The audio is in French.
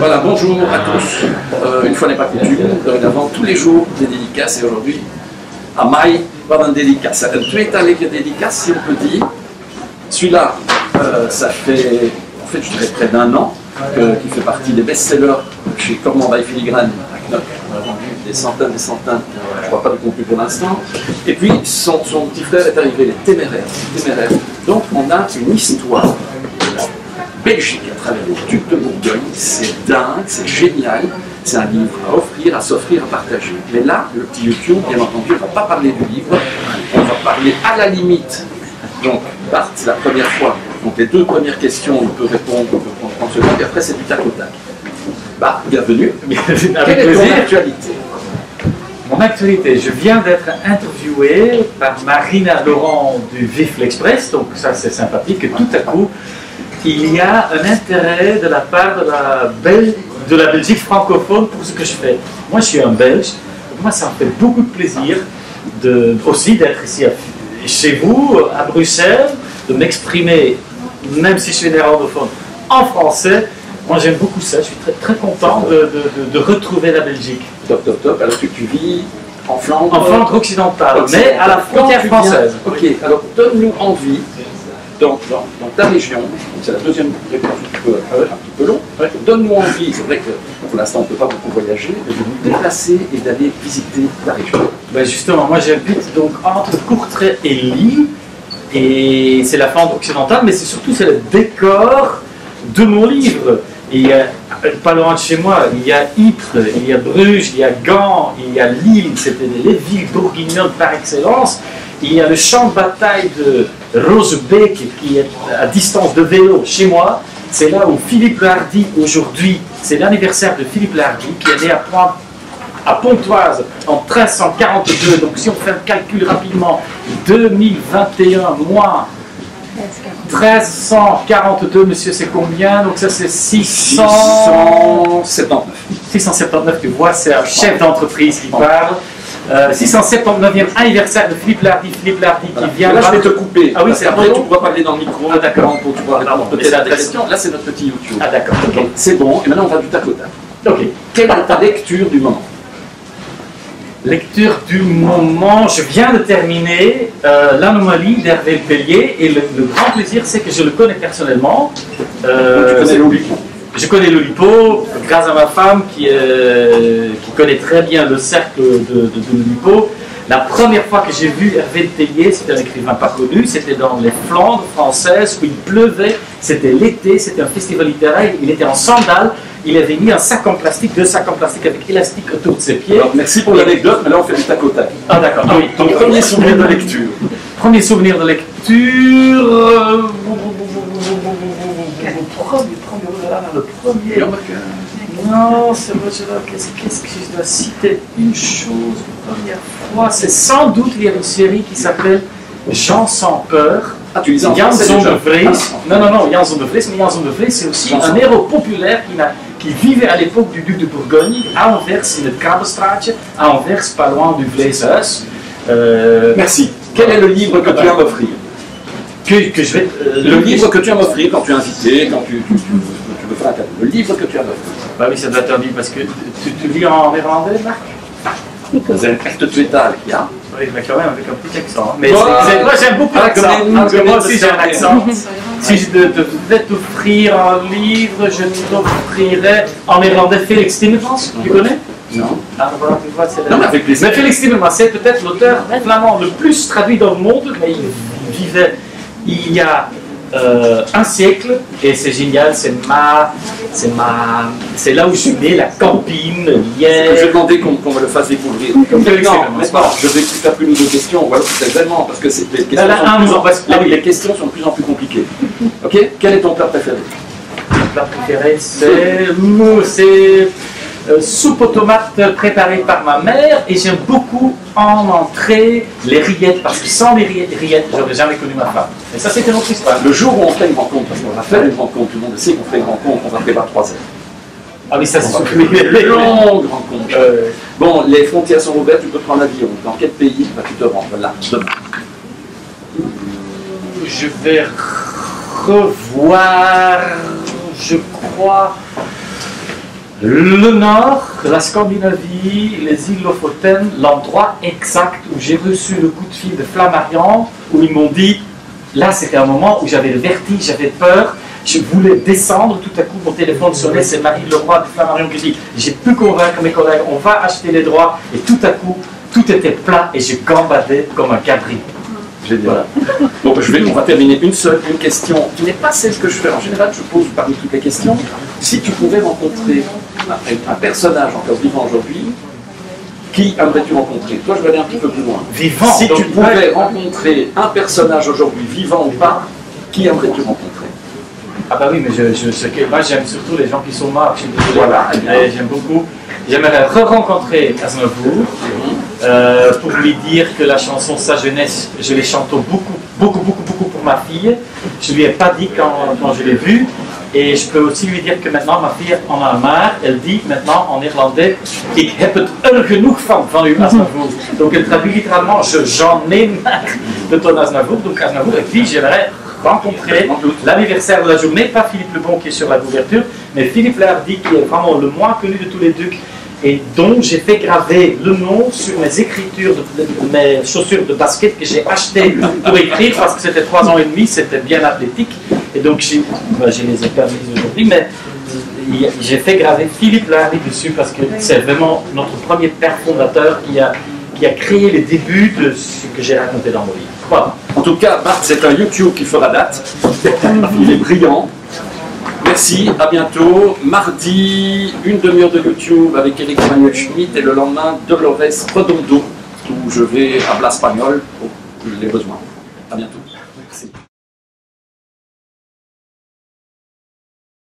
Voilà, bonjour à tous. Une fois n'est pas coutume, dorénavant tous les jours des dédicaces et aujourd'hui, à Maï, pas une dédicace. Tu es avec les dédicaces, si on peut dire. Celui-là, ça fait, en fait, je dirais près d'un an, qui fait partie des best-sellers chez Cormand by Filigrane à Knock. On a vendu des centaines, je ne vois pas de contenu pour l'instant. Et puis, son petit frère est arrivé, les Téméraires. Donc, on a une histoire Belgique à travers les ducs de Bourgogne, c'est dingue, c'est génial, c'est un livre à offrir, à s'offrir, à partager. Mais là, le petit YouTube, bien entendu, on ne va pas parler du livre, on va parler à la limite. Donc, Bart, c'est la première fois. Donc, les deux premières questions, on peut répondre, on peut prendre 30 secondes, et après, c'est du tac au tac. Bart, bienvenue. Quelle est ton actualité? Mon actualité, je viens d'être interviewé par Marina Laurent du Vif l'Express, donc ça c'est sympathique, que tout à coup, il y a un intérêt de la part de la Belgique francophone pour ce que je fais. Moi, je suis un Belge, donc moi, ça me fait beaucoup de plaisir aussi d'être ici chez vous, à Bruxelles, de m'exprimer, même si je suis néerlandophone, en français. Moi, j'aime beaucoup ça. Je suis très, très content de retrouver la Belgique. Top. Alors que tu vis en Flandre? En Flandre occidentale, mais à la frontière française. Ok, alors donne-nous envie. Dans ta région, c'est la deuxième réponse un petit peu long, donne-nous envie, c'est vrai que pour l'instant on ne peut pas beaucoup voyager, mais de nous déplacer et d'aller visiter la région. Ben justement, moi j'habite donc entre Courtrai et Lille, et c'est la Flandre occidentale, mais c'est surtout le décor de mon livre. Il y a, pas loin de chez moi, il y a Ypres, il y a Bruges, il y a Gand, il y a Lille, c'était les villes bourguignonnes par excellence. Il y a le champ de bataille de Rozebeek qui est à distance de vélo chez moi. C'est là où Philippe le Hardy, aujourd'hui, c'est l'anniversaire de Philippe le Hardy, qui est né à Pontoise en 1342. Donc si on fait un calcul rapidement, 2021 moins 1342, monsieur, c'est combien? Donc ça c'est 679. 679, tu vois, c'est un chef d'entreprise qui parle. 679e anniversaire de Philippe Lardy qui vient. Là, je vais te couper. Ah oui, c'est après, tu pourras parler dans le micro. Ah d'accord. Tu pourras répondre peut-être à la question. Là, c'est notre petit YouTube. Ah d'accord. Okay. C'est bon. Et maintenant, on va du tac au tac. Ok. Quelle est ta lecture du moment? Lecture du moment. Je viens de terminer L'Anomalie d'Hervé Pellier et le grand plaisir, c'est que je le connais personnellement. Tu connais l'Oulipo? Je connais l'Oulipo grâce à ma femme qui connaît très bien le cercle de l'Oulipo. La première fois que j'ai vu Hervé Pellier, c'était un écrivain pas connu, c'était dans les Flandres françaises où il pleuvait, c'était l'été, c'était un festival littéraire, il était en sandales, il avait mis un sac en plastique, 2 sacs en plastique avec élastique autour de ses pieds. Alors, merci pour l'anecdote, mais là on fait du tac au tac. Ah d'accord. Ah, oui. Ton premier souvenir de lecture? Premier souvenir de lecture... Le premier. Non, c'est vrai, qu'est-ce que je dois citer? Une chose, première fois, c'est sans doute, il y a une série qui s'appelle Jean sans peur. Ah, tu lisais en Jan français Zonder déjà? Vries. Non, Jan Zonder Vries, mais Jan Zonder Vries, c'est aussi un héros populaire qui vivait à l'époque du duc de Bourgogne, à Anvers, in het Krabbenstraatje, à Anvers, pas loin du Vleeshuis. Merci. Quel est le livre que tu viens m'offrir? Que je vais... le livre que tu vas m'offrir quand tu es invité, quand tu veux faire un cadeau. Le livre que tu vas m'offrir. Bah oui, ça doit être un livre parce que tu lis en néerlandais, Marc? C'est une carte tweetal, ja. Oui, mais quand même avec un petit accent. Mais moi j'aime beaucoup l'accent. Moi aussi j'ai un accent. Si je devais t'offrir un livre, je t'offrirais en néerlandais Felix Timmermans. Tu connais? Non. Ah, voilà, tu vois, c'est non, mais avec plaisir. Mais Felix Timmermans, c'est peut-être l'auteur flamand le plus traduit dans le monde, mais il vivait il y a un siècle, et c'est génial, c'est là où je suis né, la Campine, Liège. Je vais demander qu'on me le fasse découvrir. Non, mais pas, je vais faire plus de 2 questions, voilà, c'est vraiment, parce que les questions, les questions sont de plus en plus compliquées. Ok? Quel est ton plat préféré? Mon plat préféré, c'est soupe aux tomates préparée par ma mère, et j'aime beaucoup en entrée les rillettes, parce que sans les rillettes, j'aurais jamais connu ma femme. Et ça, c'était notre histoire. Le jour où on fait une rencontre, parce qu'on va faire une rencontre, tout le monde sait qu'on fait une rencontre, on va préparer 3 heures. Ah oui, ça c'est une longue rencontre. Bon, les frontières sont ouvertes, tu peux prendre l'avion. Dans quel pays vas-tu te rendre là, demain? Je vais revoir, je crois, Le nord, la Scandinavie, les îles Lofoten, l'endroit exact où j'ai reçu le coup de fil de Flammarion, où ils m'ont dit, là c'était un moment où j'avais le vertige, j'avais peur, je voulais descendre, tout à coup mon téléphone sonnait, c'est Marie Leroy de Flammarion qui dit, j'ai pu convaincre mes collègues, on va acheter les droits, et tout à coup, tout était plat et je gambadais comme un cabri. Génial. Voilà. Donc on va terminer une question qui n'est pas celle que je fais en général, je pose parmi toutes les questions. Si tu pouvais rencontrer un personnage encore vivant aujourd'hui, qui aimerais-tu rencontrer? Toi, je vais aller un petit peu plus loin. Vivant. Si tu pouvais rencontrer un personnage aujourd'hui, vivant ou pas, qui aimerais-tu rencontrer? Ah bah oui, mais moi j'aime surtout les gens qui sont morts. Voilà. J'aime beaucoup. J'aimerais re-rencontrer Aznavour pour lui dire que la chanson Sa jeunesse, je l'ai chantée beaucoup pour ma fille. Je ne lui ai pas dit quand je l'ai vue. Et je peux aussi lui dire que maintenant ma fille en a marre. Elle dit maintenant en néerlandais ik heb het genoeg van u Aznavour. Donc elle traduit littéralement j'en ai marre de ton Aznavour. Donc Aznavour, et puis j'aimerais rencontrer l'anniversaire de la journée, pas Philippe Lebon qui est sur la couverture, mais Philippe Lardy qui est vraiment le moins connu de tous les ducs et dont j'ai fait graver le nom sur mes écritures, mes chaussures de basket que j'ai achetées pour écrire parce que c'était 3 ans et demi, c'était bien athlétique et donc je les ai permis aujourd'hui, mais j'ai fait graver Philippe Lardy dessus parce que c'est vraiment notre premier père fondateur qui a créé les débuts de ce que j'ai raconté dans mon livre. Voilà. En tout cas, Bart, c'est un YouTube qui fera date. Il est brillant. Merci, à bientôt. Mardi, une demi-heure de YouTube avec Eric Emmanuel Schmitt et le lendemain, Dolores Redondo, où je vais à Blaspagnol, où j'ai besoin. À bientôt.